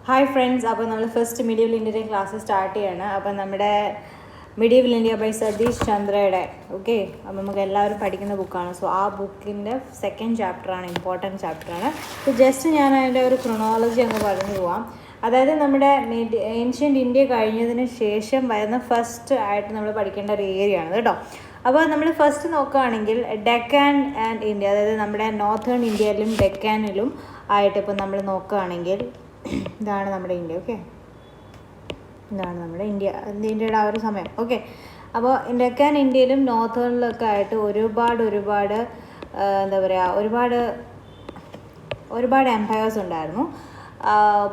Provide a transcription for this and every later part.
Hi friends, അപ്പോൾ നമ്മൾ first medieval ഇന്ത്യയുടെ ക്ലാസ് സ്റ്റാർട്ട് ചെയ്യാണ്. അപ്പോൾ നമ്മുടെ മിഡീവൽ ഇന്ത്യ ബൈ സതീഷ് ചന്ദ്രയുടെ അപ്പോൾ നമുക്ക് എല്ലാവരും പഠിക്കുന്ന ബുക്കാണ്. സോ ആ ബുക്കിൻ്റെ സെക്കൻഡ് ചാപ്റ്ററാണ്, ഇമ്പോർട്ടൻറ്റ് ചാപ്റ്ററാണ്. സോ ജസ്റ്റ് ഞാൻ അതിൻ്റെ ഒരു ക്രൊണോളജി അങ്ങ് പറഞ്ഞു പോവാം. അതായത് നമ്മുടെ ഏൻഷ്യൻ്റ് ഇന്ത്യ കഴിഞ്ഞതിന് ശേഷം വരുന്ന ഫസ്റ്റ് ആയിട്ട് നമ്മൾ പഠിക്കേണ്ട ഒരു ഏരിയ ആണ് കേട്ടോ. അപ്പോൾ നമ്മൾ ഫസ്റ്റ് നോക്കുകയാണെങ്കിൽ ഡെക്കാൻ ആൻഡ് ഇന്ത്യ, അതായത് നമ്മുടെ നോർത്തേൺ ഇന്ത്യയിലും ഡെക്കാനിലും ആയിട്ട് ഇപ്പോൾ നമ്മൾ നോക്കുകയാണെങ്കിൽ ഇതാണ് നമ്മുടെ ഇന്ത്യ. ഇതാണ് നമ്മുടെ ഇന്ത്യയുടെ ആ ഒരു സമയം. അപ്പോൾ ഡെക്കാൻ ഇന്ത്യയിലും നോർത്തേണിലൊക്കെ ആയിട്ട് ഒരുപാട് എന്താ പറയുക, ഒരുപാട് എംപയേഴ്സ് ഉണ്ടായിരുന്നു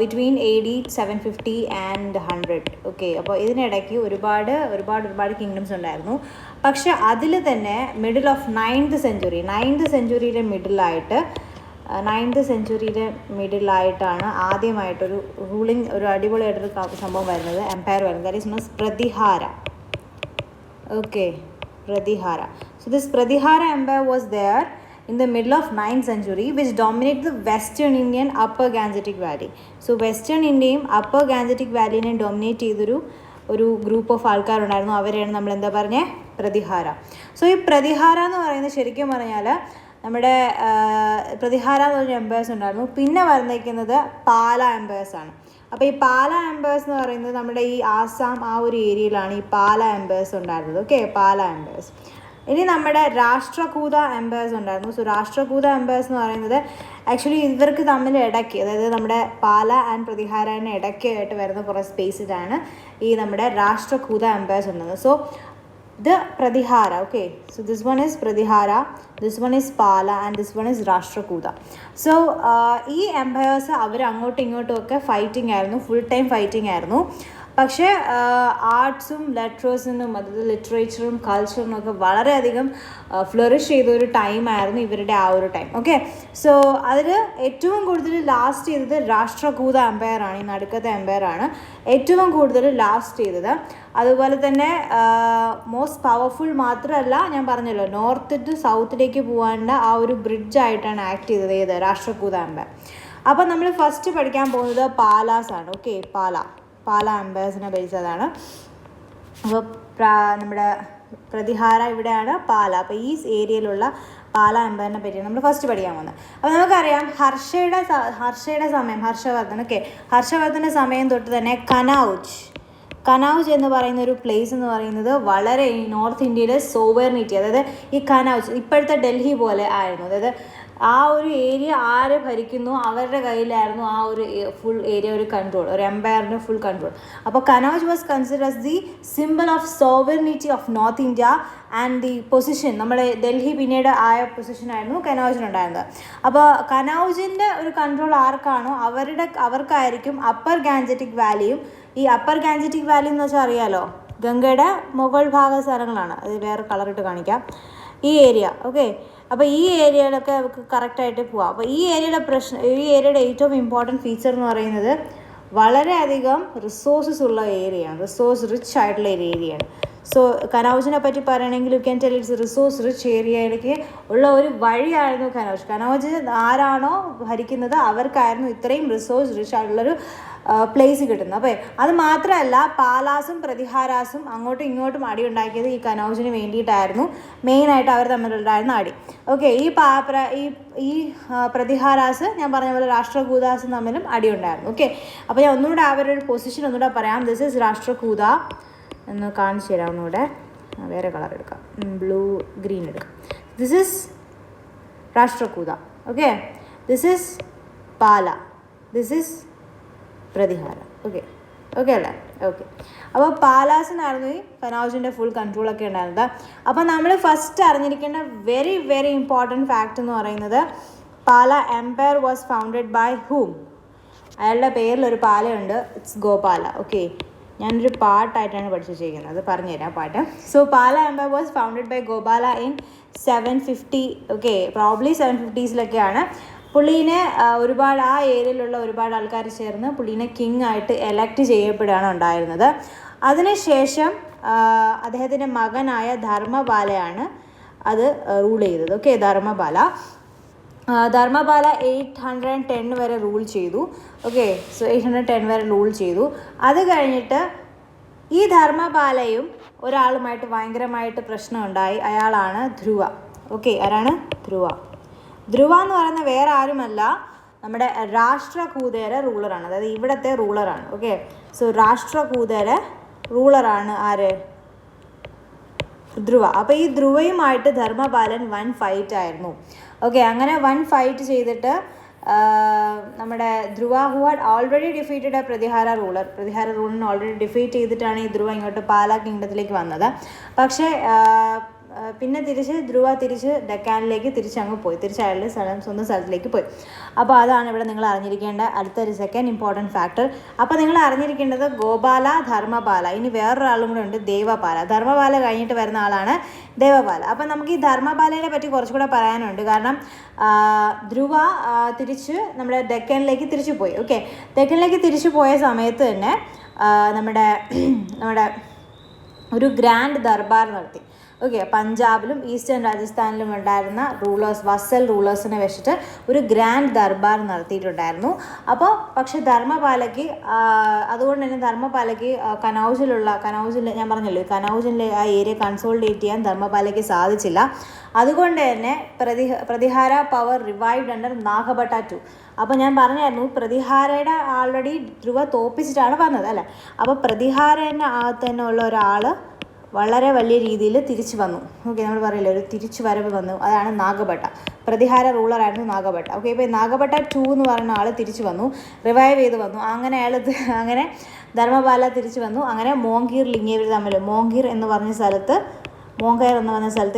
ബിറ്റ്വീൻ AD 750 ആൻഡ് 100. അപ്പോൾ ഇതിനിടയ്ക്ക് ഒരുപാട് കിങ്ഡംസ് ഉണ്ടായിരുന്നു. പക്ഷെ അതിൽ തന്നെ മിഡിൽ ഓഫ് 9th സെഞ്ച്വറിയുടെ മിഡിലായിട്ടാണ് ആദ്യമായിട്ടൊരു റൂളിംഗ്, ഒരു അടിപൊളിയായിട്ടൊരു സംഭവം വരുന്നത്, എംപയർ വരുന്നത്. That is known Pratihara. Pratihara. So this Pratihara Empire was there in the middle of 9th century, which dominated the Western Indian Upper Gangetic Valley. So Western Indian Upper Gangetic Valley ne dominate ഒരു group of ആൾക്കാരുണ്ടായിരുന്നു. അവരെയാണ് നമ്മൾ എന്താ പറഞ്ഞത്, Pratihara. So ഈ പ്രതിഹാര എന്ന് പറയുന്നത് ശരിക്കും പറഞ്ഞാൽ നമ്മുടെ പ്രതിഹാര എന്ന് പറഞ്ഞ എംപയേഴ്സ് ഉണ്ടായിരുന്നു. പിന്നെ വന്നിരിക്കുന്നത് പാല എംപയേഴ്സാണ്. അപ്പോൾ ഈ പാല എംപയേഴ്സ് എന്ന് പറയുന്നത് നമ്മുടെ ഈ ആസാം ആ ഒരു ഏരിയയിലാണ് ഈ പാല എംപയേഴ്സ് ഉണ്ടായിരുന്നത്. പാല എംപയേഴ്സ്. ഇനി നമ്മുടെ രാഷ്ട്രകൂത എംപയേഴ്സ് ഉണ്ടായിരുന്നു. സോ രാഷ്ട്രകൂത എംപയേഴ്സ് എന്ന് പറയുന്നത് ആക്ച്വലി ഇവർക്ക് തമ്മിൽ ഇടയ്ക്ക്, അതായത് നമ്മുടെ പാല ആൻഡ് പ്രതിഹാരന് ഇടയ്ക്കായിട്ട് വരുന്ന കുറേ സ്പേസിലാണ് ഈ നമ്മുടെ രാഷ്ട്രകൂത എംപയേഴ്സ് ഉണ്ടാകുന്നത്. So the Pratihara, so this one is Pratihara, this one is Pala, and this one is Rashtrakuta. So ഈ എംപയേഴ്സ് അവർ അങ്ങോട്ടും ഇങ്ങോട്ടും ഒക്കെ ഫൈറ്റിംഗ് ആയിരുന്നു, ഫുൾ ടൈം ഫൈറ്റിംഗ് ആയിരുന്നു. പക്ഷേ ആർട്സും ലെറ്റേഴ്സിനും, അതായത് ലിറ്ററേച്ചറും കൾച്ചറിനും ഒക്കെ വളരെയധികം ഫ്ലറിഷ് ചെയ്തൊരു ടൈമായിരുന്നു ഇവരുടെ ആ ഒരു ടൈം. സോ അതിൽ ഏറ്റവും കൂടുതൽ ലാസ്റ്റ് ചെയ്തത് രാഷ്ട്രകൂത എംപയറാണ്, ഈ നടുക്കത്തെ എംപയറാണ് ഏറ്റവും കൂടുതൽ ലാസ്റ്റ് ചെയ്തത്. അതുപോലെ തന്നെ മോസ്റ്റ് പവർഫുൾ മാത്രമല്ല, ഞാൻ പറഞ്ഞല്ലോ നോർത്ത് ടു സൗത്തിലേക്ക് പോകാണ്ട ആ ഒരു ബ്രിഡ്ജായിട്ടാണ് ആക്ട് ചെയ്തത് ഏത് രാഷ്ട്രകൂത എംപയർ. അപ്പോൾ നമ്മൾ ഫസ്റ്റ് പഠിക്കാൻ പോകുന്നത് പാലാസാണ്. പാല എംപയേഴ്സിനെ ബേസ് അതാണ്. അപ്പോൾ നമ്മുടെ പ്രതിഹാര ഇവിടെയാണ്, പാല. അപ്പോൾ ഈ ഏരിയയിലുള്ള പാല എംപയറിനെ പറ്റിയാണ് നമ്മൾ ഫസ്റ്റ് പഠിക്കാൻ പോകുന്നത്. അപ്പോൾ നമുക്കറിയാം ഹർഷയുടെ സമയം, ഹർഷവർദ്ധന സമയം തൊട്ട് തന്നെ കനൗജ് എന്ന് പറയുന്ന ഒരു പ്ലേസ് എന്ന് പറയുന്നത് വളരെ നോർത്ത് ഇന്ത്യയിലെ സോവറിനിറ്റി, അതായത് ഈ കനൗജ് ഇപ്പോഴത്തെ ഡൽഹി പോലെ ആയിരുന്നു. അതായത് ആ ഒരു ഏരിയ ആര് ഭരിക്കുന്നു അവരുടെ കയ്യിലായിരുന്നു ആ ഒരു ഫുൾ ഏരിയ, ഒരു കൺട്രോൾ, ഒരു എംപയറിൻ്റെ ഫുൾ കൺട്രോൾ. അപ്പോൾ Kannauj was consider as the simple of sovereignty of north India and the position, നമ്മുടെ ഡൽഹി പിന്നീട് ആയ പൊസിഷനായിരുന്നു കനൗജിനുണ്ടായിരുന്നത്. അപ്പോൾ കനൗജിൻ്റെ ഒരു കൺട്രോൾ ആർക്കാണോ അവർക്കായിരിക്കും അപ്പർ ഗാൻജറ്റിക് വാലിയും. ഈ അപ്പർ ഗാൻജറ്റിക് വാലി എന്ന് വെച്ചാൽ അറിയാലോ, ഗംഗയുടെ മുകൾ ഭാഗ സ്ഥലങ്ങളാണ്. അത് വേറെ കളറിട്ട് കാണിക്കാം. ഈ ഏരിയ അപ്പോൾ ഈ ഏരിയയിലൊക്കെ നമുക്ക് കറക്റ്റായിട്ട് പോവാം. അപ്പോൾ ഈ ഏരിയയുടെ ഏറ്റവും ഇമ്പോർട്ടൻറ്റ് ഫീച്ചർ എന്ന് പറയുന്നത് വളരെയധികം റിസോഴ്സസ് ഉള്ള ഏരിയയാണ്, റിസോഴ്സ് റിച്ച് ആയിട്ടുള്ള ഒരു ഏരിയയാണ്. സോ കനൗജിനെ പറ്റി പറയുകയാണെങ്കിൽ you can tell it's resource rich ഏരിയയിലേക്ക് ഉള്ള ഒരു വഴിയായിരുന്നു കനൗജ്. ആരാണോ ഭരിക്കുന്നത് അവർക്കായിരുന്നു ഇത്രയും റിസോഴ്സ് റിച്ച് ആയിട്ടുള്ളൊരു പ്ലേസ് കിട്ടുന്നത്. അപ്പോൾ അത് മാത്രമല്ല, പാലാസും പ്രതിഹാരാസും അങ്ങോട്ടും ഇങ്ങോട്ടും അടി ഉണ്ടാക്കിയത് ഈ കനൗജിന് വേണ്ടിയിട്ടായിരുന്നു. മെയിനായിട്ട് അവർ തമ്മിലുണ്ടായിരുന്ന അടി. ഈ പ്രതിഹാരാസ് ഞാൻ പറഞ്ഞ പോലെ രാഷ്ട്രകൂതാസും തമ്മിലും അടി ഉണ്ടായിരുന്നു. അപ്പോൾ ഞാൻ ഒന്നുകൂടെ അവരുടെ പൊസിഷൻ ഒന്നുകൂടെ പറയാം. ദിസ് ഈസ് രാഷ്ട്രകൂത എന്ന് കാണിച്ചു തരാം. ഒന്നുകൂടെ വേറെ കളർ എടുക്കാം, ഗ്രീൻ എടുക്കാം. This is Rashtrakuta. This is Pala, this is Pratihara. അല്ലേ? അപ്പോൾ പാലാസിനായിരുന്നു ഈ കനൗജിൻ്റെ ഫുൾ കൺട്രോളൊക്കെ ഉണ്ടായിരുന്നത്. അപ്പോൾ നമ്മൾ ഫസ്റ്റ് അറിഞ്ഞിരിക്കേണ്ട വെരി വെരി ഇമ്പോർട്ടൻറ്റ് ഫാക്റ്റ് എന്ന് പറയുന്നത്, Pala empire was founded by whom? അയാളുടെ പേരിലൊരു പാലയുണ്ട്, ഇറ്റ്സ് ഗോപാല. ഞാനൊരു പാട്ടായിട്ടാണ് പഠിച്ചു വെച്ചിരിക്കുന്നത്, പറഞ്ഞുതരാം പാട്ട്. So Pala empire was founded by Gopala in 750. Probably 750s പുള്ളീനെ ഒരുപാട് ആ ഏരിയയിലുള്ള ഒരുപാട് ആൾക്കാർ ചേർന്ന് പുള്ളീനെ കിങ് ആയിട്ട് എലക്ട് ചെയ്യപ്പെടുകയാണ് ഉണ്ടായിരുന്നത്. അതിനുശേഷം അദ്ദേഹത്തിൻ്റെ മകനായ ധർമ്മപാലയാണ് അത് റൂൾ ചെയ്തത്. ധർമ്മപാല. ധർമ്മപാല 810 വരെ റൂൾ ചെയ്തു. ഓക്കെ, സോ 810 വരെ റൂൾ ചെയ്തു. അത് കഴിഞ്ഞിട്ട് ഈ ധർമ്മപാലയും ഒരാളുമായിട്ട് ഭയങ്കരമായിട്ട് പ്രശ്നമുണ്ടായി. അയാളാണ് ധ്രുവ. ഓക്കെ, ആരാണ്? ധ്രുവ. ധ്രുവ എന്ന് പറയുന്ന വേറെ ആരുമല്ല, നമ്മുടെ രാഷ്ട്രകൂതര റൂളറാണ്, അതായത് ഇവിടുത്തെ റൂളറാണ്. ഓക്കെ, സോ രാഷ്ട്രകൂതര റൂളറാണ് ആര്? ധ്രുവ. അപ്പോൾ ഈ ധ്രുവയുമായിട്ട് ധർമ്മപാലൻ 1 ഫൈറ്റ് ആയിരുന്നു. ഓക്കെ, അങ്ങനെ 1 ഫൈറ്റ് ചെയ്തിട്ട് നമ്മുടെ Dhruva who had already defeated a Pratihara റൂളറിനെ ഓൾറെഡി ഡിഫീറ്റ് ചെയ്തിട്ടാണ് ഈ ധ്രുവ ഇങ്ങോട്ട് പാലാ കിങ്ഡത്തിലേക്ക് വന്നത്. പക്ഷേ പിന്നെ ധ്രുവ തിരിച്ച് ഡെക്കാനിലേക്ക് തിരിച്ചങ്ങ് പോയി, അയാളുടെ സ്വന്തം സ്ഥലത്തിലേക്ക് പോയി. അപ്പോൾ അതാണ് ഇവിടെ നിങ്ങൾ അറിഞ്ഞിരിക്കേണ്ട അടുത്തൊരു സെക്കൻഡ് ഇമ്പോർട്ടൻറ്റ് ഫാക്ടർ. അപ്പോൾ നിങ്ങൾ അറിഞ്ഞിരിക്കേണ്ടത് ഗോപാല, ധർമ്മപാല, ഇനി വേറൊരാളും കൂടെ ഉണ്ട്, ദേവപാല. ധർമ്മപാല കഴിഞ്ഞിട്ട് വരുന്ന ആളാണ് ദേവപാല. അപ്പം നമുക്ക് ഈ ധർമ്മപാലയെ പറ്റി കുറച്ചുകൂടെ പറയാനുണ്ട്. കാരണം ധ്രുവ തിരിച്ച് നമ്മുടെ ഡെക്കനിലേക്ക് തിരിച്ചു പോയി. ഓക്കെ, ഡെക്കനിലേക്ക് തിരിച്ചു പോയ സമയത്ത് തന്നെ നമ്മുടെ ഒരു ഗ്രാൻഡ് ദർബാർ നടത്തി. ഓക്കെ, പഞ്ചാബിലും ഈസ്റ്റേൺ രാജസ്ഥാനിലും ഉണ്ടായിരുന്ന വസൽ റൂളേഴ്സിനെ വെച്ചിട്ട് ഒരു ഗ്രാൻഡ് ദർബാർ നടത്തിയിട്ടുണ്ടായിരുന്നു. അപ്പോൾ പക്ഷെ ധർമ്മപാലയ്ക്ക് അതുകൊണ്ട് തന്നെ ധർമ്മപാലയ്ക്ക് കനൗജിൽ ഞാൻ പറഞ്ഞല്ലോ, കനൗജിലെ ആ ഏരിയ കൺസോളിഡേറ്റ് ചെയ്യാൻ ധർമ്മപാലയ്ക്ക് സാധിച്ചില്ല. അതുകൊണ്ട് തന്നെ പ്രതിഹാര പവർ റിവൈവ്ഡ് അണ്ടർ നാഗഭട്ട 2. അപ്പോൾ ഞാൻ പറഞ്ഞായിരുന്നു പ്രതിഹാരയുടെ ആൾറെഡി ധ്രുവ തോപ്പിച്ചിട്ടാണ് വന്നത് അല്ലേ. അപ്പോൾ പ്രതിഹാരൻ്റെ അകത്ത് തന്നെ ഉള്ള ഒരാൾ വളരെ വലിയ രീതിയിൽ തിരിച്ചു വന്നു. ഓക്കെ, നമ്മൾ പറയില്ല ഒരു തിരിച്ചു വരവ് വന്നു, അതാണ് നാഗഭട്ട. പ്രതിഹാര റൂളറായിരുന്നു നാഗഭട്ട. ഓക്കെ, ഇപ്പോൾ നാഗഭട്ട 2 എന്ന് പറയുന്ന ആൾ തിരിച്ചു വന്നു, റിവൈവ് ചെയ്ത് വന്നു. അങ്ങനെ ധർമ്മപാല തിരിച്ചു വന്നു. അങ്ങനെ മോങ്കീർ ലിംഗേവർ തമ്മിൽ മോങ്കീർ എന്ന് പറഞ്ഞ സ്ഥലത്ത്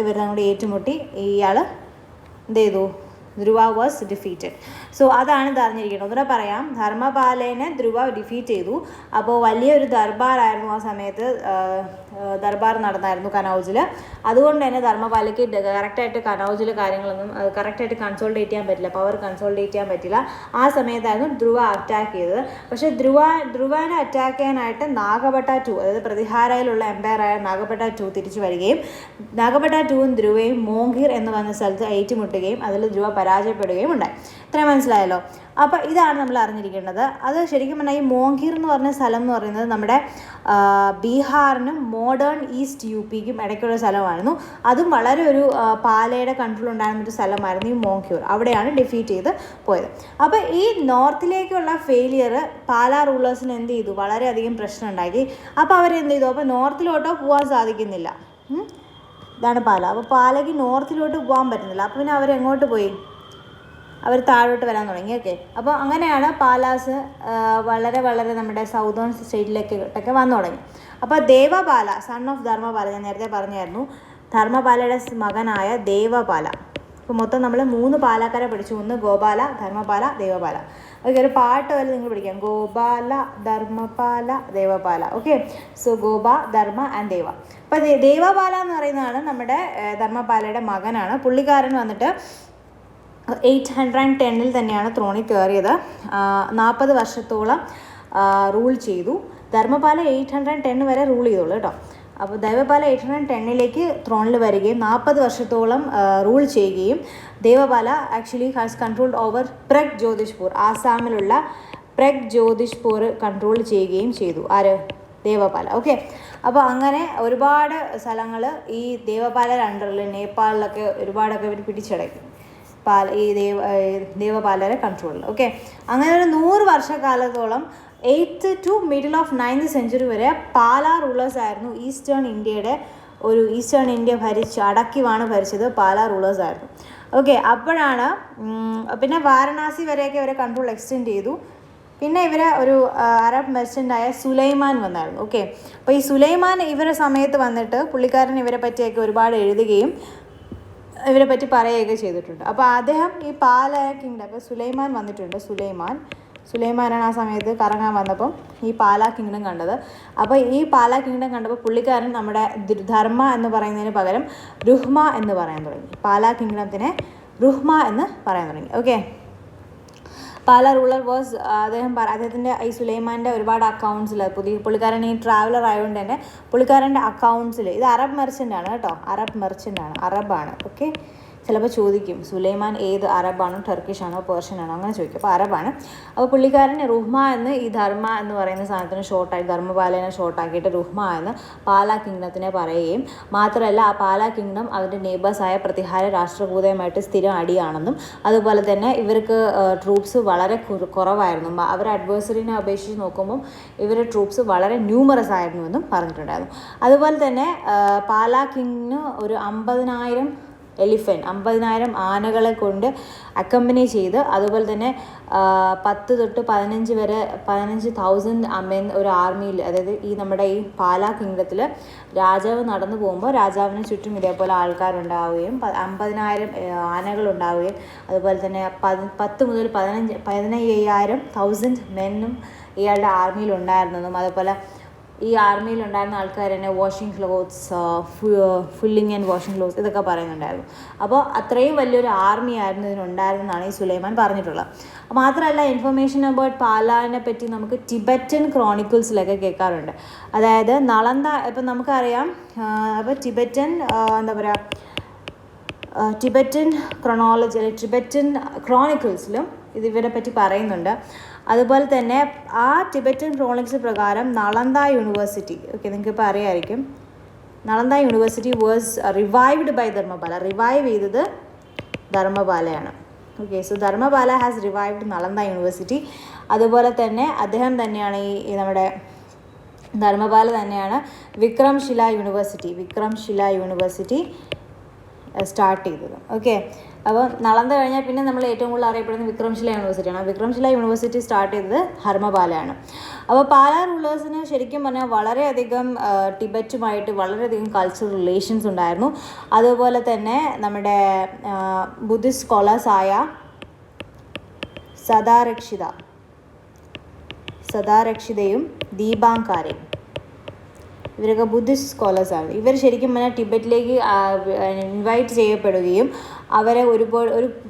ഇവർ അങ്ങോട്ട് ഏറ്റുമുട്ടി. ഇയാൾ എന്ത് ചെയ്തു? ധ്രുവ വാസ് ഡിഫീറ്റഡ്. സോ അതാണ് അറിഞ്ഞിരിക്കുന്നത്. ഒന്നുകൂടെ പറയാം, ധർമ്മപാലനെ ധ്രുവ ഡിഫീറ്റ് ചെയ്തു. അപ്പോൾ വലിയൊരു ദർബാറായിരുന്നു ആ സമയത്ത്, ദർബാർ നടന്നായിരുന്നു കനൗജിൽ. അതുകൊണ്ട് തന്നെ ധർമ്മപാലയ്ക്ക് കറക്റ്റായിട്ട് കനൗജിൽ കാര്യങ്ങളൊന്നും കറക്റ്റായിട്ട് കൺസോൾഡേറ്റ് ചെയ്യാൻ പറ്റില്ല, പവർ കൺസോൾഡേറ്റ് ചെയ്യാൻ പറ്റില്ല. ആ സമയത്തായിരുന്നു ധ്രുവ അറ്റാക്ക് ചെയ്തത്. പക്ഷേ ധ്രുവനെ അറ്റാക്ക് ചെയ്യാനായിട്ട് നാഗഭട്ട 2, അതായത് പ്രതിഹാരയിലുള്ള എംപയറായ നാഗഭട്ട 2 തിരിച്ചു വരികയും നാഗഭട്ട 2വും ധ്രുവയും മോങ്കീർ എന്ന് പറഞ്ഞ സ്ഥലത്ത് ഏറ്റുമുട്ടുകയും അതിൽ ധ്രുവ പരാജയപ്പെടുകയും ഉണ്ടായി. ഇത്രയും മനസ്സിലായല്ലോ. അപ്പോൾ ഇതാണ് നമ്മൾ അറിഞ്ഞിരിക്കേണ്ടത്. അത് ശരിക്കും പറഞ്ഞാൽ ഈ മോങ്കീർ എന്ന് പറഞ്ഞ സ്ഥലം എന്ന് പറയുന്നത് നമ്മുടെ ബീഹാറിനും മോഡേൺ ഈസ്റ്റ് UPക്കും ഇടയ്ക്കുള്ള സ്ഥലമായിരുന്നു. അതും വളരെ ഒരു പാലയുടെ കൺട്രോൾ ഉണ്ടായിരുന്ന ഒരു സ്ഥലമായിരുന്നു ഈ മോങ്കീർ. അവിടെയാണ് ഡിഫീറ്റ് ചെയ്ത് പോയത്. അപ്പോൾ ഈ നോർത്തിലേക്കുള്ള ഫെയിലിയർ പാലാ റൂളേഴ്സിന് എന്ത് ചെയ്തു? വളരെയധികം പ്രശ്നം ഉണ്ടാക്കി. അപ്പോൾ അവരെന്ത് ചെയ്തു? അപ്പോൾ നോർത്തിലോട്ടോ പോകാൻ സാധിക്കുന്നില്ല. ഇതാണ് പാല. അപ്പോൾ പാലയ്ക്ക് നോർത്തിലോട്ട് പോകാൻ പറ്റുന്നില്ല. അപ്പോൾ പിന്നെ അവരെങ്ങോട്ട് പോയി? അവർ താഴോട്ട് വരാൻ തുടങ്ങി. ഓക്കെ, അപ്പോൾ അങ്ങനെയാണ് പാലാസ് വളരെ നമ്മുടെ സൗതേൺ സ്റ്റേറ്റിലേക്കൊക്കെ വന്നു തുടങ്ങി. അപ്പോൾ ദേവപാല, സൺ ഓഫ് ധർമ്മപാല, ഞാൻ നേരത്തെ പറഞ്ഞായിരുന്നു, ധർമ്മപാലയുടെ മകനായ ദേവപാല. ഇപ്പോൾ മൊത്തം നമ്മൾ 3 പാലക്കാരെ പഠിച്ചു. 1 ഗോപാല, ധർമ്മപാല, ദേവപാല. ഓക്കെ, ഒരു പാട്ട് വരെ നിങ്ങൾ പഠിക്കാം, Gopala, Dharmapala, Devapala. Okay, so Gopa, Dharma and Deva. അപ്പോൾ ദേവപാല എന്ന് പറയുന്നതാണ് നമ്മുടെ ധർമ്മപാലയുടെ മകനാണ്. പുള്ളിക്കാരൻ വന്നിട്ട് 810 തന്നെയാണ് ത്രോണിൽ കയറിയത്. 40 വർഷത്തോളം റൂൾ ചെയ്തു. ധർമ്മപാല 810 വരെ റൂൾ ചെയ്തോളൂ കേട്ടോ. അപ്പോൾ ദേവപാല 810 ത്രോണിൽ വരികയും 40 വർഷത്തോളം റൂൾ ചെയ്യുകയും Devapala actually has controlled over Pragjyotishpur, ആസാമിലുള്ള പ്രഗ് ജ്യോതിഷ്പൂർ കൺട്രോൾ ചെയ്യുകയും ചെയ്തു. ആര്? ദേവപാല. ഓക്കെ, അപ്പോൾ അങ്ങനെ ഒരുപാട് സ്ഥലങ്ങൾ ഈ ദേവപാലയുടെ അണ്ടറിൽ നേപ്പാളിലൊക്കെ ഒരുപാടൊക്കെ ഇവർ പിടിച്ചടക്കി ഈ ദേവപാലയുടെ കൺട്രോളിൽ. ഓക്കെ, അങ്ങനെ ഒരു 100 വർഷക്കാലത്തോളം 8th to middle of 9th century വരെ പാലാ റൂളേഴ്സ് ആയിരുന്നു ഈസ്റ്റേൺ ഇന്ത്യ ഭരിച്ചത് പാലാ റൂളേഴ്സ് ആയിരുന്നു. ഓക്കെ, അപ്പോഴാണ് പിന്നെ വാരണാസി വരെയൊക്കെ ഇവരെ കൺട്രോൾ എക്സ്റ്റെൻഡ് ചെയ്തു. പിന്നെ ഇവരെ ഒരു അറബ് മെർച്ചൻ്റായ സുലൈമാൻ വന്നായിരുന്നു. ഓക്കെ, അപ്പോൾ ഈ സുലൈമാൻ ഇവരുടെ സമയത്ത് വന്നിട്ട് പുള്ളിക്കാരൻ ഇവരെ പറ്റിയൊക്കെ ഒരുപാട് എഴുതുകയും ഇവരെ പറ്റി പറയുകയൊക്കെ ചെയ്തിട്ടുണ്ട്. അപ്പോൾ അദ്ദേഹം ഈ പാലാ കിങ്ഡം, അപ്പോൾ സുലൈമാൻ വന്നിട്ടുണ്ട്. സുലൈമാനാണ് ആ സമയത്ത് കറങ്ങാൻ വന്നപ്പം ഈ പാലാ കിങ്ഡം കണ്ടത്. അപ്പോൾ ഈ പാലാ കിങ്ഡം കണ്ടപ്പോൾ പുള്ളിക്കാരൻ നമ്മുടെ ധർമ്മ എന്ന് പറയുന്നതിന് പകരം രുഹ്മ എന്ന് പറയാൻ തുടങ്ങി. പാലാ കിങ്ഡത്തിനെ രുഹ്മ എന്ന് പറയാൻ തുടങ്ങി. ഓക്കെ, പാലാ റൂളർ വാസ് അദ്ദേഹത്തിൻ്റെ ഈ സുലൈമാൻ്റെ ഒരുപാട് അക്കൗണ്ട്സിൽ പുള്ളിക്കാരൻ ഈ ട്രാവലർ ആയതുകൊണ്ട് തന്നെ പുള്ളിക്കാരൻ്റെ അക്കൗണ്ട്സിൽ ഇത് അറബ് മെർച്ചൻ്റാണ് കേട്ടോ, അറബാണ്. ഓക്കെ, ചിലപ്പോൾ ചോദിക്കും സുലൈമാൻ ഏത് അറബാണോ ടർക്കിഷാണോ പേർഷ്യനാണോ അങ്ങനെ ചോദിക്കും. അപ്പോൾ അറബാണ്. അപ്പോൾ പുള്ളിക്കാരൻ റുഹ്മ എന്ന് ഈ ധർമ്മ എന്ന് പറയുന്ന സാധനത്തിന് ഷോർട്ടായി ധർമ്മപാലേനെ ഷോർട്ടാക്കിയിട്ട് റുഹ്മ എന്ന് പാലാ കിങ്ഡത്തിനെ പറയുകയും മാത്രമല്ല ആ പാലാ കിങ്ഡം അവരുടെ നെയ്ബേഴ്സായ പ്രതിഹാര രാഷ്ട്രകൂതയുമായിട്ട് സ്ഥിരം അടിയാണെന്നും അതുപോലെ തന്നെ ഇവർക്ക് ട്രൂപ്സ് വളരെ കുറവായിരുന്നു. അവരുടെ അഡ്വേഴ്സറിനെ അപേക്ഷിച്ച് നോക്കുമ്പം ഇവരുടെ ട്രൂപ്സ് വളരെ ന്യൂമറസ് ആയിരുന്നുവെന്നും പറഞ്ഞിട്ടുണ്ടായിരുന്നു. അതുപോലെ തന്നെ പാലാ കിങ്ങിന് ഒരു 50,000 ആനകളെ കൊണ്ട് അക്കമ്പനി ചെയ്ത് അതുപോലെ തന്നെ 10 തൊട്ട് 15 വരെ 15,000 ഒരു ആർമിയിൽ, അതായത് ഈ നമ്മുടെ ഈ പാലാ കിങ്ഡത്തിൽ രാജാവ് നടന്നു പോകുമ്പോൾ രാജാവിന് ചുറ്റും ഇതേപോലെ ആൾക്കാരുണ്ടാവുകയും 50,000 ആനകളുണ്ടാവുകയും അതുപോലെ തന്നെ 10 മുതൽ 15,000 മെന്നും ഇയാളുടെ ആർമിയിലുണ്ടായിരുന്നതും അതുപോലെ ഈ ആർമിയിലുണ്ടായിരുന്ന ആൾക്കാർ തന്നെ washing clothes, fulling and washing clothes ഇതൊക്കെ പറയുന്നുണ്ടായിരുന്നു. അപ്പോൾ അത്രയും വലിയൊരു ആർമി ആയിരുന്നു ഇതിനുണ്ടായിരുന്നതാണ് ഈ സുലൈമാൻ പറഞ്ഞിട്ടുള്ളത്. മാത്രമല്ല ഇൻഫർമേഷൻ അബൌട്ട് പാലാനെ പറ്റി നമുക്ക് ടിബറ്റൻ ക്രോണിക്കിൾസിലൊക്കെ കേൾക്കാറുണ്ട്. അതായത് നളന്ദ ഇപ്പം നമുക്കറിയാം. അപ്പോൾ ടിബറ്റൻ എന്താ പറയുക, ടിബറ്റൻ ക്രോണോളജി അല്ലെങ്കിൽ ടിബറ്റൻ ക്രോണിക്കിൾസിലും ഇവരെ പറ്റി പറയുന്നുണ്ട്. അതുപോലെ തന്നെ ആ ടിബറ്റൻ ക്രോണിക്സ് പ്രകാരം നളന്ദ യൂണിവേഴ്സിറ്റി, ഓക്കെ നിങ്ങൾക്കിപ്പോൾ അറിയാമായിരിക്കും, Nalanda university was revived by Dharmapala. Revive ചെയ്തത് ധർമ്മപാലയാണ്. Okay, so Dharmapala has revived Nalanda university. അതുപോലെ തന്നെ അദ്ദേഹം തന്നെയാണ് ഈ നമ്മുടെ ധർമ്മപാല തന്നെയാണ് വിക്രംശില യൂണിവേഴ്സിറ്റി സ്റ്റാർട്ട് ചെയ്തത്. ഓക്കെ, അപ്പോൾ നളന്ദ കഴിഞ്ഞാൽ പിന്നെ നമ്മൾ ഏറ്റവും കൂടുതൽ അറിയപ്പെടുന്നത് വിക്രംശില യൂണിവേഴ്സിറ്റിയാണ്. വിക്രംശില യൂണിവേഴ്സിറ്റി സ്റ്റാർട്ട് ചെയ്തത് ധർമ്മപാലയാണ്. അപ്പോൾ പാലാ റൂളേഴ്സിന് ശരിക്കും പറഞ്ഞാൽ വളരെയധികം ടിബറ്റുമായിട്ട് വളരെയധികം കൾച്ചറൽ റിലേഷൻസ് ഉണ്ടായിരുന്നു. അതുപോലെ തന്നെ നമ്മുടെ ബുദ്ധിസ്റ്റ് സ്കോളേഴ്സായ സദാരക്ഷിതയും ദീപാങ്കാരയും ഇവരൊക്കെ ബുദ്ധിസ്റ്റ് സ്കോളേഴ്സാണ്. ഇവർ ശരിക്കും പറഞ്ഞാൽ ടിബറ്റിലേക്ക് ഇൻവൈറ്റ് ചെയ്യപ്പെടുകയും അവരെ ഒരു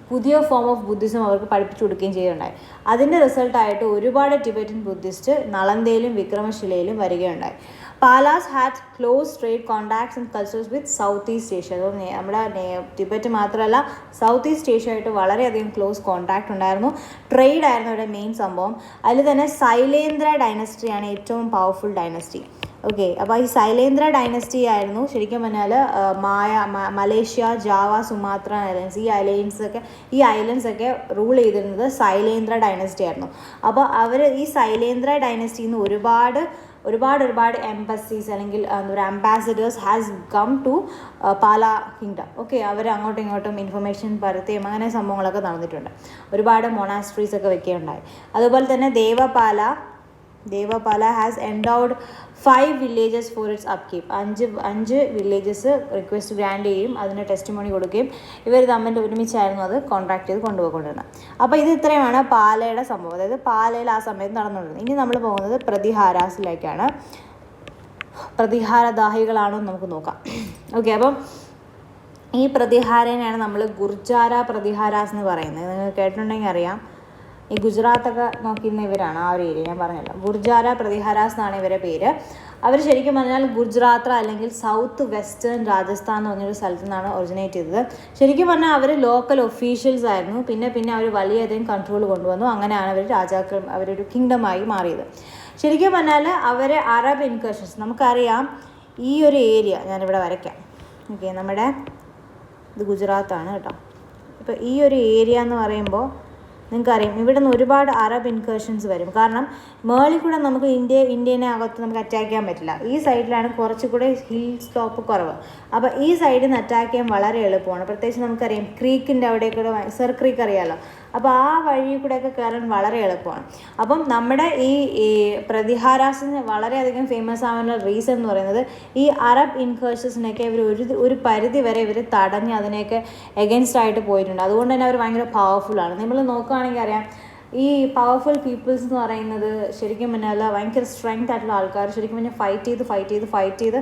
പുതിയ ഫോം ഓഫ് ബുദ്ധിസം അവർക്ക് പഠിപ്പിച്ചു കൊടുക്കുകയും ചെയ്യുകയുണ്ടായി. അതിൻ്റെ റിസൾട്ടായിട്ട് ഒരുപാട് ടിബറ്റൻ ബുദ്ധിസ്റ്റ് നളന്ദയിലും വിക്രമശിലയിലും വരികയുണ്ടായി. Palas had close trade contacts and cultures with South East Asia. അത് നമ്മുടെ ടിബറ്റ് മാത്രമല്ല സൗത്ത് ഈസ്റ്റ് ഏഷ്യ ആയിട്ട് വളരെയധികം ക്ലോസ് കോൺടാക്ട് ഉണ്ടായിരുന്നു. ട്രേഡ് ആയിരുന്നു ഇവിടെ മെയിൻ സംഭവം. അതിൽ തന്നെ സൈലേന്ദ്ര ഡൈനസ്റ്റിയാണ് ഏറ്റവും പവർഫുൾ ഡൈനസ്റ്റി. ഓക്കെ, അപ്പോൾ ഈ സൈലേന്ദ്ര ഡൈനസ്റ്റി ആയിരുന്നു ശരിക്കും പറഞ്ഞാൽ മലേഷ്യ, ജാവ, സുമാത്ര ഐലൻഡ്സ് ഈ ഐലൻഡ്സ് ഒക്കെ റൂൾ ചെയ്തിരുന്നത് സൈലേന്ദ്ര ഡൈനസ്റ്റി ആയിരുന്നു. അപ്പോൾ അവർ ഈ സൈലേന്ദ്ര ഡൈനസ്റ്റിയിൽ നിന്ന് ഒരുപാട് എംബസീസ് അല്ലെങ്കിൽ എന്താ പറയുക ambassadors has come to Pala kingdom. Okay, അവർ അങ്ങോട്ടും ഇങ്ങോട്ടും ഇൻഫർമേഷൻ പരത്തുകയും അങ്ങനെ സംഭവങ്ങളൊക്കെ നടന്നിട്ടുണ്ട്. ഒരുപാട് മൊണാസ്ട്രീസ് ഒക്കെ വെക്കുകയുണ്ടായി. അതുപോലെ തന്നെ Devapala has endowed 5 villages for its upkeep. 5 villages request grant ചെയ്യും, അതിന് ടെസ്റ്റിമോണി കൊടുക്കുകയും ഇവർ തമ്മിൽ ഒരുമിച്ചായിരുന്നു അത് കോൺട്രാക്ട് ചെയ്ത് കൊണ്ടുപോയിക്കൊണ്ടിരുന്നത്. അപ്പോൾ ഇത് ഇത്രയുമാണ് പാലയുടെ സംഭവം, അതായത് പാലയിൽ ആ സമയത്ത് നടന്നുകൊണ്ടിരുന്നത്. ഇനി നമ്മൾ പോകുന്നത് പ്രതിഹാരാസിലേക്കാണ്. പ്രതിഹാരദാഹികളാണോ എന്ന് നമുക്ക് നോക്കാം. ഓക്കെ, അപ്പം ഈ പ്രതിഹാരനെയാണ് നമ്മൾ ഗുർജാര പ്രതിഹാരാസ് എന്ന് പറയുന്നത്. നിങ്ങൾ കേട്ടിട്ടുണ്ടെങ്കിൽ അറിയാം. ഈ ഗുജറാത്തൊക്കെ നോക്കിയിരുന്ന ഇവരാണ് ആ ഒരു ഏരിയ ഞാൻ പറഞ്ഞല്ലോ. ഗുർജാര പ്രതിഹാരാസ് എന്നാണ് ഇവരുടെ പേര്. അവർ ശരിക്കും പറഞ്ഞാൽ ഗുജറാത്ത് അല്ലെങ്കിൽ സൗത്ത് വെസ്റ്റേൺ രാജസ്ഥാൻ എന്ന് പറഞ്ഞൊരു സ്ഥലത്തു നിന്നാണ് ഒറിജിനേറ്റ് ചെയ്തത്. ശരിക്കും പറഞ്ഞാൽ അവർ ലോക്കൽ ഒഫീഷ്യൽസ് ആയിരുന്നു. പിന്നെ അവർ വലിയധികം കൺട്രോൾ കൊണ്ടുവന്നു. അങ്ങനെയാണ് അവരൊരു കിങ്ഡമായി മാറിയത്. ശരിക്കും പറഞ്ഞാൽ അവർ അറബ് ഇൻകർഷൻസ്, നമുക്കറിയാം ഈ ഒരു ഏരിയ ഞാനിവിടെ വരയ്ക്കാം. ഓക്കെ, നമ്മുടെ ഇത് ഗുജറാത്താണ് കേട്ടോ. ഇപ്പോൾ ഈ ഒരു ഏരിയ എന്ന് പറയുമ്പോൾ നിങ്ങൾക്കറിയാം ഇവിടെ നിന്ന് ഒരുപാട് അറബ് ഇൻകർഷൻസ് വരും. കാരണം മേളിൽ കൂടെ നമുക്ക് ഇന്ത്യനെ അകത്ത് നമുക്ക് അറ്റാക്ക് ചെയ്യാൻ പറ്റില്ല. ഈ സൈഡിലാണ് കുറച്ചുകൂടെ ഹിൽ സ്ലോപ്പ് കുറവ്. അപ്പോൾ ഈ സൈഡിൽ നിന്ന് അറ്റാക്ക് ചെയ്യാൻ വളരെ എളുപ്പമാണ്. പ്രത്യേകിച്ച് നമുക്കറിയാം ക്രീക്കിൻ്റെ അവിടെ കൂടെ സർ ക്രീക്ക് അറിയാമല്ലോ. അപ്പോൾ ആ വഴി കൂടെയൊക്കെ കയറാൻ വളരെ എളുപ്പമാണ്. അപ്പം നമ്മുടെ ഈ പ്രതിഹാരാസിന് വളരെയധികം ഫേമസ് ആവാനുള്ള റീസൺ എന്ന് പറയുന്നത് ഈ അറബ് ഇൻകേഴ്സസിനൊക്കെ ഇവർ ഒരു പരിധി വരെ ഇവർ തടഞ്ഞ് അതിനെയൊക്കെ എഗൻസ്റ്റ് ആയിട്ട് പോയിട്ടുണ്ട്. അതുകൊണ്ട് തന്നെ അവർ ഭയങ്കര പവർഫുള്ളാണ്. നമ്മൾ നോക്കുകയാണെങ്കിൽ അറിയാം ഈ പവർഫുൾ പീപ്പിൾസ് എന്ന് പറയുന്നത് ശരിക്കും പറഞ്ഞാൽ ഭയങ്കര സ്ട്രെങ്ത് ആയിട്ടുള്ള ആൾക്കാർ ശരിക്കും പറഞ്ഞാൽ ഫൈറ്റ് ചെയ്ത്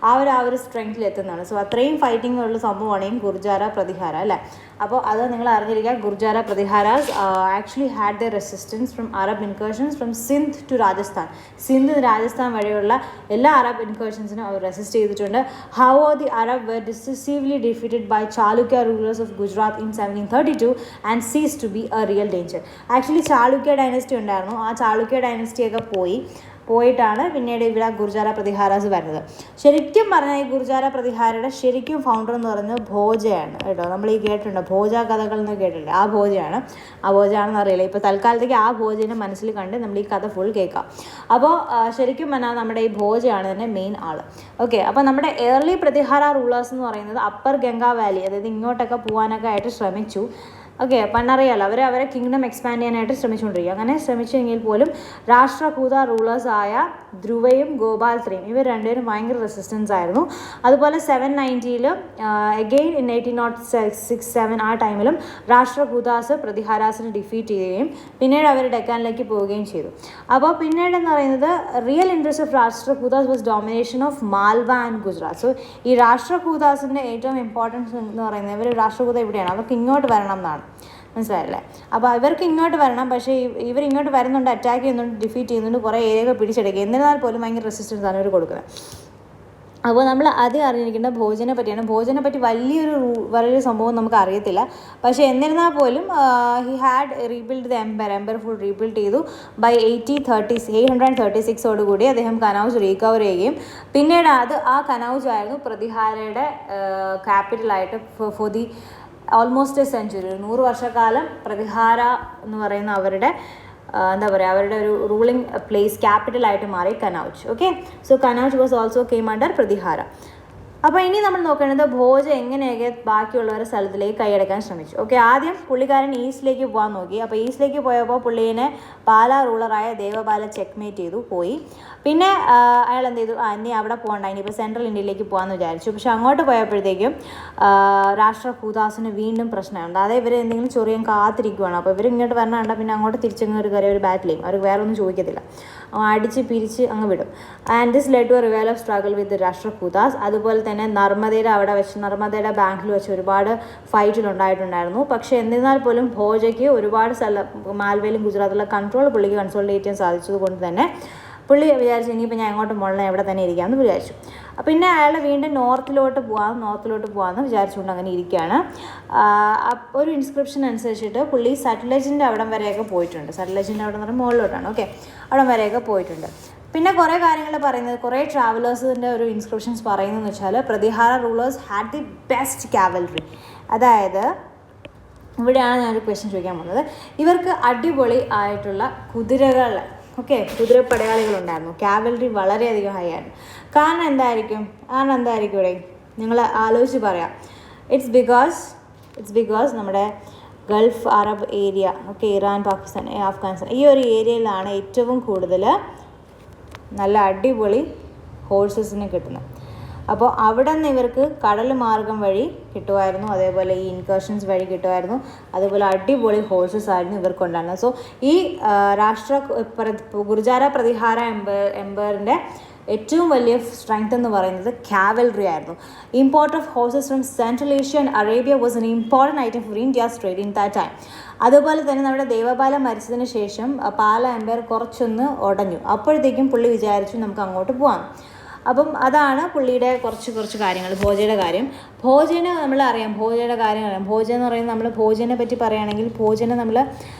ആ ഒരു സ്ട്രെങ്ത്തിൽ എത്തുന്നതാണ്. സോ അത്രയും ഫൈറ്റിംഗ് ഉള്ള സംഭവമാണ് ഈ ഗുർജാര പ്രതിഹാര അല്ലേ. അപ്പോൾ അത് നിങ്ങൾ അറിഞ്ഞിരിക്കുക. Gurjara Pratiharas actually had the resistance from Arab incursions from Sindh to Rajasthan. Sindh Rajasthan വഴിയുള്ള എല്ലാ അറബ് ഇൻകേർഷൻസിനും അവർ റെസിസ്റ്റ് ചെയ്തിട്ടുണ്ട്. How the Arab were decisively defeated by Chalukya rulers of Gujarat in 1732 and ceased to be a real danger. Actually Chalukya dynasty ഉണ്ടായിരുന്നു. ആ ചാളുക്യ ഡൈനസ്റ്റിയൊക്കെ പോയിട്ടാണ് പിന്നീട് ഇവിടെ ഗുർജാര പ്രതിഹാരാസ് വരുന്നത്. ശരിക്കും പറഞ്ഞാൽ ഈ ഗുർജാര പ്രതിഹാരയുടെ ശരിക്കും ഫൗണ്ടർ എന്ന് പറയുന്നത് ഭോജയാണ് കേട്ടോ. നമ്മൾ ഈ കേട്ടിട്ടുണ്ട് ഭോജ കഥകൾ എന്ന് കേട്ടിട്ടുണ്ട്. ആ ഭോജയാണെന്ന് അറിയില്ല. ഇപ്പോൾ തൽക്കാലത്തേക്ക് ആ ഭോജനെ മനസ്സിൽ കണ്ട് നമ്മൾ ഈ കഥ ഫുൾ കേൾക്കാം. അപ്പോൾ ശരിക്കും പറഞ്ഞാൽ നമ്മുടെ ഈ ഭോജയാണ് തന്നെ മെയിൻ ആൾ. ഓക്കെ, അപ്പോൾ നമ്മുടെ ഏർലി പ്രതിഹാര റൂളേഴ്സ് എന്ന് പറയുന്നത് അപ്പർ ഗംഗാ വാലി, അതായത് ഇങ്ങോട്ടൊക്കെ പോകാനൊക്കെ ആയിട്ട് ശ്രമിച്ചു. ഓക്കെ, പണ്ടറിയാലോ അവരെ കിങ്ഡം എക്സ്പാൻഡ് ചെയ്യാനായിട്ട് ശ്രമിച്ചുകൊണ്ടിരിക്കുക. അങ്ങനെ ശ്രമിച്ചെങ്കിൽ പോലും രാഷ്ട്രകൂത റൂളേഴ്സായ ധ്രുവയും ഗോപാൽ ത്രീയും ഇവർ രണ്ടുപേരും ഭയങ്കര റെസിസ്റ്റൻസ് ആയിരുന്നു. അതുപോലെ 790 അഗെയിൻ ഇൻ 1806-7 ആ ടൈമിലും രാഷ്ട്രകൂതാസ് പ്രതിഹാരാസിനെ ഡിഫീറ്റ് ചെയ്യുകയും പിന്നീട് അവർ ഡെക്കാനിലേക്ക് പോവുകയും ചെയ്തു. അപ്പോൾ പിന്നീടെന്ന് പറയുന്നത് real interest of Rashtrakutas was domination of Malwa and Gujarat. So ഈ രാഷ്ട്രകൂതാസിൻ്റെ ഏറ്റവും ഇമ്പോർട്ടൻസ് എന്ന് പറയുന്നത് ഇവർ രാഷ്ട്രകൂത ഇവിടെയാണ്, അവർക്ക് ഇങ്ങോട്ട് വരണം എന്നാണ്. മനസ്സിലായില്ലേ? അപ്പോൾ ഇവർക്ക് ഇങ്ങോട്ട് വരണം, പക്ഷേ ഇവർ ഇങ്ങോട്ട് വരുന്നുണ്ട്, അറ്റാക്ക് ചെയ്യുന്നുണ്ട്, ഡിഫീറ്റ് ചെയ്യുന്നുണ്ട്, കുറേ ഏരിയകൾ പിടിച്ചെടുക്കുക. എന്നിരുന്നാൽ പോലും ഭയങ്കര റെസിസ്റ്റൻസ് ആണ് ഇവർ കൊടുക്കുന്നത്. അപ്പോൾ നമ്മൾ ആദ്യം അറിഞ്ഞിരിക്കേണ്ട ഭോജനെ പറ്റിയാണ്. ഭോജനെ പറ്റി വലിയൊരു സംഭവം നമുക്ക് അറിയത്തില്ല. പക്ഷേ എന്നിരുന്നാൽ പോലും he had rebuild the empire full rebuild ചെയ്തു. ബൈ 836 കൂടി അദ്ദേഹം കനൗജ് റീകവർ ചെയ്യുകയും പിന്നീട് ആ കനൗജ് ആയിരുന്നു പ്രതിഹാരയുടെ ക്യാപിറ്റലായിട്ട് for the almost a century. 100 വർഷക്കാലം പ്രതിഹാര എന്ന് പറയുന്ന അവരുടെ അവരുടെ ഒരു റൂളിംഗ് പ്ലേസ് ക്യാപിറ്റലായിട്ട് മാറി Kannauj. Okay, so Kannauj was also came under Pratihara. അപ്പോൾ ഇനി നമ്മൾ നോക്കേണ്ടത് ഭോജ എങ്ങനെയൊക്കെ ബാക്കിയുള്ളവരുടെ സ്ഥലത്തിലേക്ക് കൈയടക്കാൻ ശ്രമിച്ചു. ഓക്കെ, ആദ്യം പുള്ളിക്കാരൻ ഈസ്റ്റിലേക്ക് പോകാൻ നോക്കി. അപ്പോൾ ഈസ്റ്റിലേക്ക് പോയപ്പോൾ പുള്ളീനെ പാല റൂളറായ ദേവപാല ചെക്ക്മേറ്റ് ചെയ്തു പോയി. പിന്നെ അയാൾ എന്ത് ചെയ്തു, ഇനി അവിടെ പോകണ്ട, ഇനിയിപ്പോൾ സെൻട്രൽ ഇന്ത്യയിലേക്ക് പോകാമെന്ന് വിചാരിച്ചു. പക്ഷെ അങ്ങോട്ട് പോയപ്പോഴത്തേക്കും രാഷ്ട്രകൂതാസിന് വീണ്ടും പ്രശ്നമുണ്ട്. അതായത് ഇവർ എന്തെങ്കിലും ചൊറിയാൻ കാത്തിരിക്കുവാണ്. അപ്പോൾ ഇവർ ഇങ്ങോട്ട് വരണണ്ട, പിന്നെ അങ്ങോട്ട് തിരിച്ചങ്ങ് കയറി ഒരു ബാറ്റിൽ ചെയ്യും. അവർക്ക് വേറെ ഒന്നും ചോദിക്കത്തില്ല, അടിച്ച് പിരിച്ച് അങ്ങ് വിടും. And this led to a revival of struggle with Rashtrakutas. അതുപോലെ തന്നെ നർമ്മദയുടെ ബാങ്കിൽ വെച്ച് ഒരുപാട് ഫൈറ്റിലുണ്ടായിട്ടുണ്ടായിരുന്നു. പക്ഷേ എന്നിരുന്നാൽ പോലും ഭോജയ്ക്ക് ഒരുപാട് മാൽവയിലും ഗുജറാത്തിലുള്ള കൺട്രോൾ പുള്ളിക്ക് കൺസോളിഡേറ്റ് ചെയ്യാൻ സാധിച്ചത് കൊണ്ട് തന്നെ പുള്ളി വിചാരിച്ചു ഇനിയിപ്പോൾ ഞാൻ എങ്ങോട്ട് മുകളിൽ എവിടെ തന്നെ ഇരിക്കാമെന്ന് വിചാരിച്ചു. പിന്നെ അയാൾ വീണ്ടും നോർത്തിലോട്ട് പോകാമെന്ന് വിചാരിച്ചുകൊണ്ട് അങ്ങനെ ഇരിക്കുകയാണ്. ഒരു ഇൻസ്ക്രിപ്ഷൻ അനുസരിച്ചിട്ട് പുള്ളി സട്ലജിൻ്റെ അവിടം വരെയൊക്കെ പോയിട്ടുണ്ട്. സട്ലജിൻ്റെ അവിടെ എന്ന് പറയുമ്പോൾ മുകളിലോട്ടാണ്. ഓക്കെ, അവിടം വരെയൊക്കെ പോയിട്ടുണ്ട്. പിന്നെ കുറേ കാര്യങ്ങൾ പറയുന്നത്, കുറേ ട്രാവലേഴ്സിൻ്റെ ഒരു ഇൻസ്ക്രിപ്ഷൻസ് പറയുന്നതെന്ന് വെച്ചാൽ Pratihara rulers had the best cavalry. അതായത് ഇവിടെയാണ് ഞാനൊരു ക്വസ്റ്റ്യൻ ചോദിക്കാൻ പോകുന്നത്. ഇവർക്ക് അടിപൊളി ആയിട്ടുള്ള കുതിരപ്പടയാളികളുണ്ടായിരുന്നു. കാവൽറി വളരെയധികം ഹൈ ആയിരുന്നു. കാരണം എന്തായിരിക്കും ഇവിടെ നിങ്ങൾ ആലോചിച്ച് പറയാം. ഇറ്റ്സ് ബിക്കോസ് നമ്മുടെ Gulf Arab area, okay, Iran, Pakistan, Afghanistan, ഈ ഒരു ഏരിയയിലാണ് ഏറ്റവും കൂടുതൽ നല്ല അടിപൊളി ഹോഴ്സസിനെ കിട്ടുന്നത്. അപ്പോൾ അവിടെ നിന്ന് ഇവർക്ക് കടൽ മാർഗം വഴി കിട്ടുമായിരുന്നു, അതേപോലെ ഈ ഇൻകർഷൻസ് വഴി കിട്ടുമായിരുന്നു. അതേപോലെ അടിപൊളി ഹോഴ്സസ് ആയിരുന്നു ഇവർക്കുണ്ടായിരുന്നത്. സോ ഈ ഗുർജാര പ്രതിഹാര എംപയറിൻ്റെ ഏറ്റവും വലിയ സ്ട്രെങ്ത് എന്ന് പറയുന്നത് കാവൽറി ആയിരുന്നു. Import of horses from central Asia and Arabia was an important item for India's trade in that time. അതുപോലെ തന്നെ നമ്മുടെ ദേവപാല മരിച്ചതിന് ശേഷം പാല എംപയർ കുറച്ചൊന്ന് ഉടഞ്ഞു. അപ്പോഴത്തേക്കും പുള്ളി വിചാരിച്ചു നമുക്ക് അങ്ങോട്ട് പോകാം. അപ്പം അതാണ് പുള്ളിയുടെ കുറച്ച് കാര്യങ്ങൾ. ഭോജയുടെ കാര്യം, ഭോജന നമ്മളറിയാം. ഭോജ എന്ന് പറയുന്നത്, നമ്മൾ ഭോജനെ പറ്റി പറയുകയാണെങ്കിൽ ഭോജനെ നമ്മൾ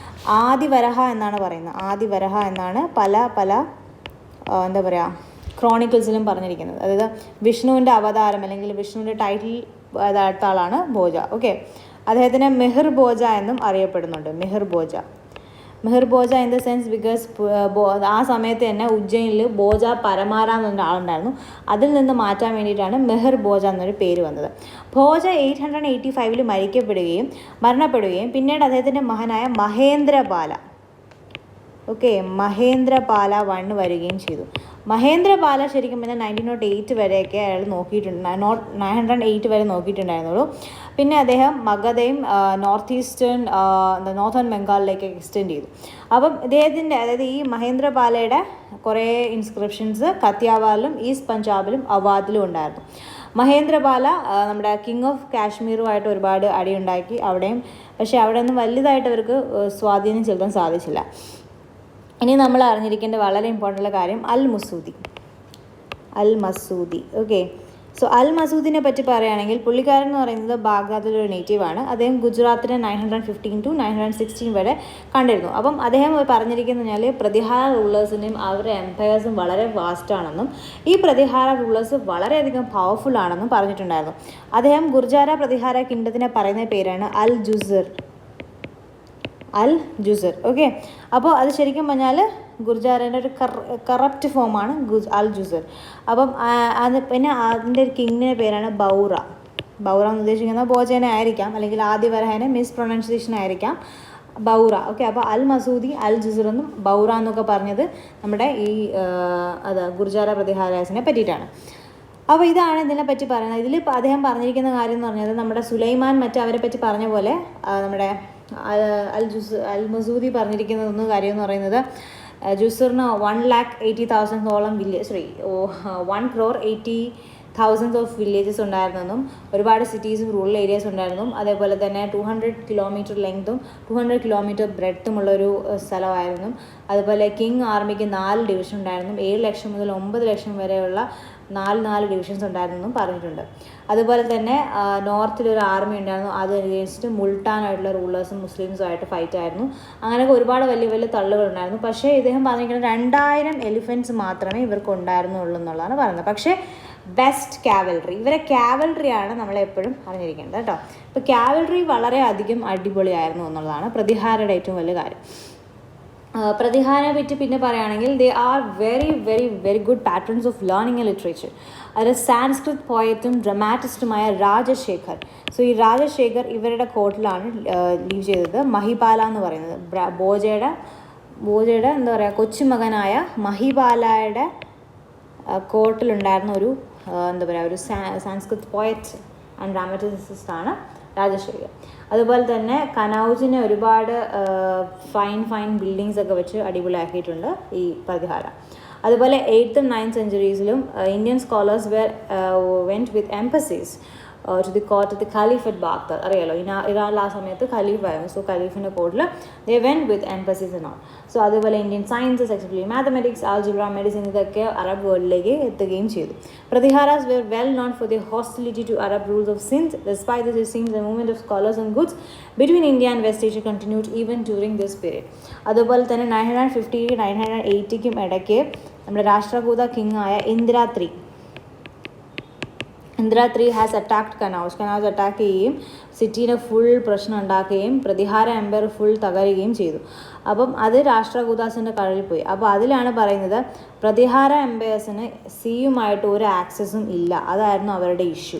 ആദിവരഹ എന്നാണ് പറയുന്നത്. ആദിവരഹ എന്നാണ് പല ക്രോണിക്കിൾസിലും പറഞ്ഞിരിക്കുന്നത്. അതായത് വിഷ്ണുവിൻ്റെ അവതാരം അല്ലെങ്കിൽ വിഷ്ണുവിൻ്റെ ടൈറ്റിൽ അടുത്ത ആളാണ് ഭോജ. ഓക്കെ, അദ്ദേഹത്തിനെ മെഹർ ഭോജ എന്നും അറിയപ്പെടുന്നുണ്ട്. മെഹർ ഭോജ ഇൻ ദ സെൻസ് ബിക്കോസ് ആ സമയത്ത് തന്നെ ഉജ്ജയിനിൽ ഭോജ പരമാര എന്നൊരു ആളുണ്ടായിരുന്നു. അതിൽ നിന്ന് മാറ്റാൻ വേണ്ടിയിട്ടാണ് മെഹർ ഭോജ എന്നൊരു പേര് വന്നത്. ഭോജ 885 മരണപ്പെടുകയും പിന്നീട് അദ്ദേഹത്തിൻ്റെ മകനായ മഹേന്ദ്രപാല 1 വരികയും ചെയ്തു. മഹേന്ദ്രപാല ശരിക്കും പറഞ്ഞാൽ 1908 വരെയൊക്കെ അയാൾ നോക്കിയിട്ടുണ്ട്. 908 വരെ നോക്കിയിട്ടുണ്ടായിരുന്നുള്ളൂ. പിന്നെ അദ്ദേഹം മഗധയും നോർത്തേൺ ബംഗാളിലേക്ക് എക്സ്റ്റെൻഡ് ചെയ്തു. അപ്പം ഇദ്ദേഹത്തിൻ്റെ, അതായത് ഈ മഹേന്ദ്രപാലയുടെ കുറേ ഇൻസ്ക്രിപ്ഷൻസ് കത്തിയാവാറിലും ഈസ്റ്റ് പഞ്ചാബിലും അവാദിലും ഉണ്ടായിരുന്നു. മഹേന്ദ്രപാല നമ്മുടെ കിങ് ഓഫ് കാശ്മീറുമായിട്ട് ഒരുപാട് അടിയുണ്ടാക്കി അവിടെയും, പക്ഷേ അവിടെ ഒന്നും വലുതായിട്ട് അവർക്ക് സ്വാധീനം ചെലുത്താൻ സാധിച്ചില്ല. ഇനി നമ്മൾ അറിഞ്ഞിരിക്കേണ്ട വളരെ ഇമ്പോർട്ടൻ്റ് കാര്യം അൽ മസൂദി. ഓക്കെ, സോ അൽ മസൂദിനെ പറ്റി പറയുകയാണെങ്കിൽ പുള്ളിക്കാരൻ എന്ന് പറയുന്നത് ബാഗ്ദാദിലൊരു നേറ്റീവാണ്. അദ്ദേഹം ഗുജറാത്തിനെ 915 to 916 വരെ കണ്ടിരുന്നു. അപ്പം അദ്ദേഹം പറഞ്ഞിരിക്കുന്നത് പറഞ്ഞാൽ പ്രതിഹാര റൂളേഴ്സിൻ്റെയും അവരുടെ എംപയേഴ്സും വളരെ വാസ്റ്റാണെന്നും ഈ പ്രതിഹാര റൂളേഴ്സ് വളരെയധികം പവർഫുൾ ആണെന്നും പറഞ്ഞിട്ടുണ്ടായിരുന്നു. അദ്ദേഹം ഗുർജാര പ്രതിഹാര കിങ്ഡത്തിനെ പറയുന്ന പേരാണ് അൽ ജുസർ. ഓക്കെ, അപ്പോൾ അത് ശരിക്കും പറഞ്ഞാൽ ഗുർജാരേൻ്റെ ഒരു കറപ്റ്റ് ഫോമാണ് അൽ ജുസർ. അപ്പം അത് പിന്നെ അതിൻ്റെ ഒരു കിങ്ങിൻ്റെ പേരാണ് ബൗറ എന്ന് ഉദ്ദേശിക്കുന്നത് ബോജേനെ ആയിരിക്കാം, അല്ലെങ്കിൽ ആദ്യ വരഹേനെ മിസ്പ്രൊനൗൺസിയേഷൻ ആയിരിക്കാം, ബൗറ. ഓക്കെ, അപ്പോൾ അൽ മസൂദി, അൽ ജുസർ എന്നും ബൗറ എന്നൊക്കെ പറഞ്ഞത് നമ്മുടെ ഈ ഗുർജാര പ്രതിഹാരസിനെ പറ്റിയിട്ടാണ്. അപ്പോൾ ഇതാണ് ഇതിനെപ്പറ്റി പറയുന്നത്. ഇതിൽ അദ്ദേഹം പറഞ്ഞിരിക്കുന്ന കാര്യം എന്ന് പറഞ്ഞത് നമ്മുടെ സുലൈമാൻ അവരെ പറ്റി പറഞ്ഞ പോലെ നമ്മുടെ അൽ മസൂദി പറഞ്ഞിരിക്കുന്ന കാര്യം എന്ന് പറയുന്നത് ജുസറിന് 1,80,000 വില്ലേജ് 1 crore 80,000 ഓഫ് വില്ലേജസ് ഉണ്ടായിരുന്നെന്നും ഒരുപാട് സിറ്റീസും റൂറൽ ഏരിയാസ് ഉണ്ടായിരുന്നും അതേപോലെ തന്നെ 200 കിലോമീറ്റർ ലെങ്തും 200 കിലോമീറ്റർ ബ്രെഡ്ത്തുമുള്ളൊരു സ്ഥലമായിരുന്നു. അതുപോലെ കിങ് ആർമിക്ക് 4 ഡിവിഷൻ ഉണ്ടായിരുന്നു. 7 ലക്ഷം മുതൽ 9 ലക്ഷം വരെയുള്ള 4 ഡിവിഷൻസ് ഉണ്ടായിരുന്നെന്നും പറഞ്ഞിട്ടുണ്ട്. അതുപോലെ തന്നെ നോർത്തിലൊരു ആർമി ഉണ്ടായിരുന്നു, അത് അഗേൻസ്റ്റ് മുൾട്ടാനായിട്ടുള്ള റൂളേഴ്സും മുസ്ലിംസുമായിട്ട് ഫൈറ്റ് ആയിരുന്നു. അങ്ങനെയൊക്കെ ഒരുപാട് വലിയ വലിയ തള്ളുകളുണ്ടായിരുന്നു. പക്ഷേ ഇദ്ദേഹം പറഞ്ഞിരിക്കുന്നത് 2000 എലിഫൻറ്റ്സ് മാത്രമേ ഇവർക്ക് ഉണ്ടായിരുന്നുള്ളൂ എന്നുള്ളതാണ് പറയുന്നത്. പക്ഷേ ബെസ്റ്റ് കാവൽറി, ഇവരെ കാവൽറിയാണ് നമ്മളെപ്പോഴും അറിഞ്ഞിരിക്കേണ്ടത് കേട്ടോ. ഇപ്പോൾ കാവൽറി വളരെയധികം അടിപൊളിയായിരുന്നു എന്നുള്ളതാണ് പ്രതിഹാരയുടെ ഏറ്റവും വലിയ കാര്യം. പ്രതിഹാരനെ പറ്റി പിന്നെ പറയുകയാണെങ്കിൽ they are very very very good patrons of learning and literature. അത് സാൻസ്ക്രിത് പോയറ്റും ഡ്രമാറ്റിസ്റ്റുമായ രാജശേഖർ. സോ ഈ രാജശേഖർ ഇവരുടെ കോർട്ടിലാണ് ലീവ് ചെയ്തത്. മഹിപാല എന്ന് പറയുന്നത് ബോജയുടെ എന്താ പറയുക കൊച്ചുമകനായ മഹിപാലയുടെ കോർട്ടിലുണ്ടായിരുന്ന ഒരു ഒരു സാൻസ്ക്രിത് പോയറ്റ് ആൻഡ് ഡ്രാമറ്റിസ്റ്റാണ് രാജശേഖർ. അതുപോലെ തന്നെ കനൗജിനെ ഒരുപാട് ഫൈൻ ബിൽഡിങ്സ് ഒക്കെ വെച്ച് അടിപൊളിയാക്കിയിട്ടുണ്ട് ഈ പ്രതിഹാര. അതുപോലെ 8th and 9th centuries Indian scholars went with embassies to the court of the Caliph at Baghdad. അറിയാലോ, ഇറാനിൽ ആ സമയത്ത് ഖലീഫായിരുന്നു. സോ ഖലീഫിൻ്റെ കോർട്ടിൽ they went with embassies and all. So അതുപോലെ Indian sciences especially mathematics, algebra, medicine ഇതൊക്കെ Arab വേൾഡിലേക്ക് എത്തുകയും ചെയ്തു. പ്രതിഹാരാസ് were well known for their hostility to Arab rules of Sindh. Despite this, it seems the movement of scholars and goods between India and West Asia continued even during this period. അതുപോലെ തന്നെ 950 980 ഇടയ്ക്ക് നമ്മുടെ രാഷ്ട്രകൂത king ആയ ഇന്ദ്ര3 has attacked Kannauj attack ചെയ്യുകയും സിറ്റീനെ full പ്രശ്നം ഉണ്ടാക്കുകയും Pratihara Empire full തകരുകയും ചെയ്തു. അപ്പം അത് രാഷ്ട്രകൂതാസിൻ്റെ കയ്യിൽ പോയി. അപ്പോൾ അതിലാണ് പറയുന്നത് പ്രതിഹാര എംപയേഴ്സിന് സിയുമായിട്ട് ഒരു ആക്സസും ഇല്ല, അതായിരുന്നു അവരുടെ ഇഷ്യൂ.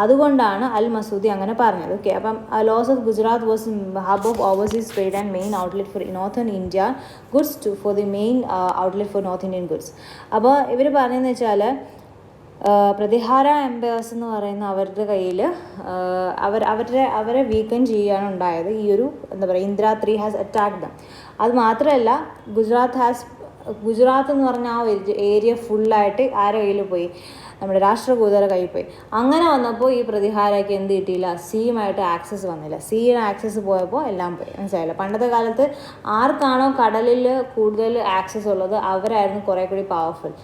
അതുകൊണ്ടാണ് അൽ മസൂദി അങ്ങനെ പറഞ്ഞത്. ഓക്കെ, അപ്പം loss of Gujarat was hub of overseas trade and main outlet for northern India goods for the main outlet for north Indian goods. അപ്പോൾ ഇവർ പറഞ്ഞതെന്ന് വെച്ചാൽ പ്രതിഹാര എംപയേഴ്സ് എന്ന് പറയുന്ന അവരുടെ കയ്യിൽ അവരെ വീക്കൻ ചെയ്യുകയാണ് ഉണ്ടായത്. ഈ ഒരു ഇന്ദ്ര3 ഹാസ് അറ്റാക്ട് ദം. അത് മാത്രമല്ല ഗുജറാത്ത് എന്ന് പറഞ്ഞ ആ ഏരിയ ഫുള്ളായിട്ട് ആരുടെ കയ്യിൽ പോയി, നമ്മുടെ രാഷ്ട്രകൂതരുടെ കയ്യിൽ പോയി. അങ്ങനെ വന്നപ്പോൾ ഈ പ്രതിഹാരയ്ക്ക് എന്ത് കിട്ടിയില്ല, സിയുമായിട്ട് ആക്സസ് വന്നില്ല. സിയുടെ ആക്സസ് പോയപ്പോൾ എല്ലാം പോയി. മനസ്സിലായില്ല. പണ്ടത്തെ കാലത്ത് ആർക്കാണോ കടലിൽ കൂടുതൽ ആക്സസ് ഉള്ളത് അവരായിരുന്നു കുറേ കൂടി പവർഫുൾ.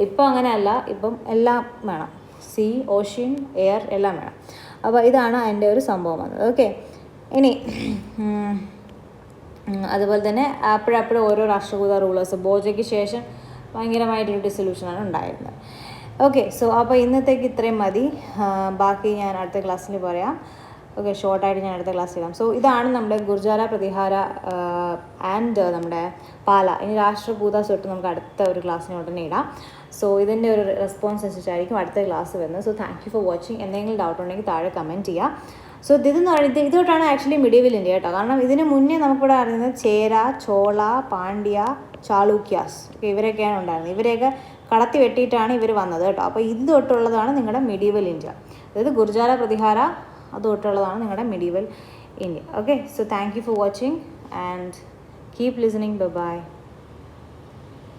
ഇപ്പം അങ്ങനെയല്ല, ഇപ്പം എല്ലാം വേണം, സീ, ഓഷ്യൻ, എയർ എല്ലാം വേണം. അപ്പോൾ ഇതാണ് അതിൻ്റെ ഒരു സംഭവം വന്നത്. ഓക്കെ, ഇനി അതുപോലെ തന്നെ അപ്പോഴപ്പോഴും ഓരോ രാഷ്ട്രകൂത റൂളേഴ്സ് ബോജയ്ക്ക് ശേഷം ഭയങ്കരമായിട്ടൊരു ഡിസൊല്യൂഷനാണ് ഉണ്ടായിരുന്നത്. ഓക്കെ, സോ അപ്പോൾ ഇന്നത്തേക്ക് ഇത്രയും മതി. ബാക്കി ഞാൻ അടുത്ത ക്ലാസ്സിൽ പറയാം. ഓക്കെ, ഷോർട്ടായിട്ട് ഞാൻ അടുത്ത ക്ലാസ്സിൽ ചെയ്യാം. സോ ഇതാണ് നമ്മുടെ ഗുർജാര പ്രതിഹാര ആൻഡ് നമ്മുടെ പാല. ഇനി രാഷ്ട്രകൂതാസ് തൊട്ട് നമുക്ക് അടുത്ത ഒരു ക്ലാസ്സിന് ഉടനെ ഇടാം. സോ ഇതിൻ്റെ ഒരു റെസ്പോൺസ് അനുസരിച്ചായിരിക്കും അടുത്ത ക്ലാസ് വരുന്നത്. So thank you for watching. എന്തെങ്കിലും ഡൗട്ട് ഉണ്ടെങ്കിൽ താഴെ കമൻറ്റ് ചെയ്യുക. സോ ഇതെന്ന് പറയുന്നത് ഇതോട്ടാണ് ആക്ച്വലി മിഡീവൽ ഇന്ത്യ കേട്ടോ. കാരണം ഇതിന് മുന്നേ നമുക്കിവിടെ അറിയുന്നത് ചേര, ചോള, പാണ്ഡ്യ, ചാളൂക്യാസ് ഇവരൊക്കെയാണ് ഉണ്ടായിരുന്നത്. ഇവരെയൊക്കെ കടത്തി വെട്ടിയിട്ടാണ് ഇവർ വന്നത് കേട്ടോ. അപ്പോൾ ഇത് തൊട്ടുള്ളതാണ് നിങ്ങളുടെ മിഡീവൽ ഇന്ത്യ. അതായത് ഗുർജാര പ്രതിഹാര അത് തൊട്ടുള്ളതാണ് നിങ്ങളുടെ medieval India. Okay, so thank you for watching and keep listening. By.